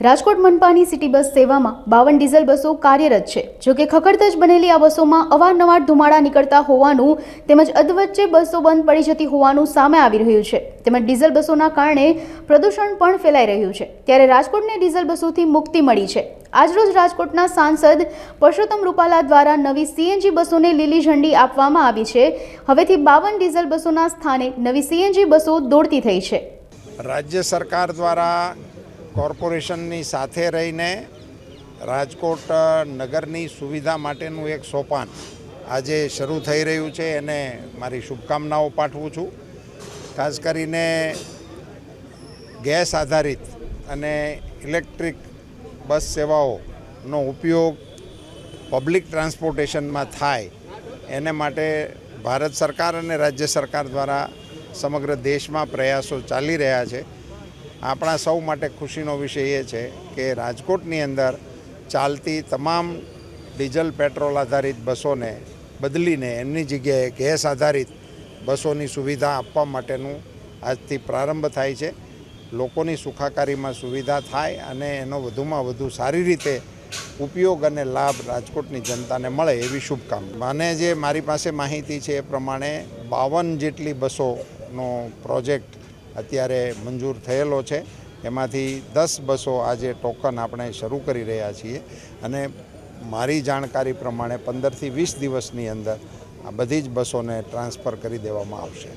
Rajkot મનપાની city bus સેવામાં 52 diesel બસો કાર્યરત છે। જોકે ખખડધજ બનેલી આ બસોમાં અવારનવાર ધુમાડા નીકળતા હોવાનું તેમજ અધવચ્ચે બસો બંધ પડી જતી હોવાનું સામે આવી રહ્યું છે। તેમજ ડીઝલ બસોના કારણે પ્રદૂષણ પણ ફેલાઈ રહ્યું છે। ત્યારે રાજકોટને ડીઝલ બસોથી મુક્તિ મળી છે। આજરોજ રાજકોટના સાંસદ પરસોત્તમ રૂપાલા દ્વારા નવી સીએનજી બસોને લીલી ઝંડી આપવામાં આવી છે। હવેથી 52 ડીઝલ બસોના સ્થાને નવી સીએનજી બસો દોડતી થઈ છે। રાજ્ય સરકાર દ્વારા કોર્પોરેશનની સાથે રહીને રાજકોટ નગરની સુવિધા માટેનું એક સોપાન આજે શરૂ થઈ રહ્યું છે, એને મારી શુભકામનાઓ પાઠવું છું। ખાસ કરીને ગેસ આધારિત અને ઇલેક્ટ્રિક બસ સેવાઓનો ઉપયોગ પબ્લિક ટ્રાન્સપોર્ટેશનમાં થાય એને માટે ભારત સરકાર અને રાજ્ય સરકાર દ્વારા સમગ્ર દેશમાં પ્રયાસો ચાલી રહ્યા છે। આપણા સૌ માટે ખુશીનો વિષય એ છે કે રાજકોટની અંદર ચાલતી તમામ ડીઝલ પેટ્રોલ આધારિત બસોને બદલીને એમની જગ્યાએ ગેસ આધારિત બસોની સુવિધા આપવા માટેનું આજથી પ્રારંભ થાય છે। લોકોની સુખાકારીમાં સુવિધા થાય અને એનો વધુમાં વધુ સારી રીતે ઉપયોગ અને લાભ રાજકોટની જનતાને મળે એવી શુભકામના। મને જે મારી પાસે માહિતી છે એ પ્રમાણે 52 જેટલી બસોનો પ્રોજેક્ટ અત્યારે મંજૂર થયેલો છે। એમાંથી 10 બસો આજે ટોકન આપણે શરૂ કરી રહ્યા છીએ અને મારી જાણકારી પ્રમાણે 15 થી 20 દિવસની અંદર આ બધી જ બસોને ટ્રાન્સફર કરી દેવામાં આવશે।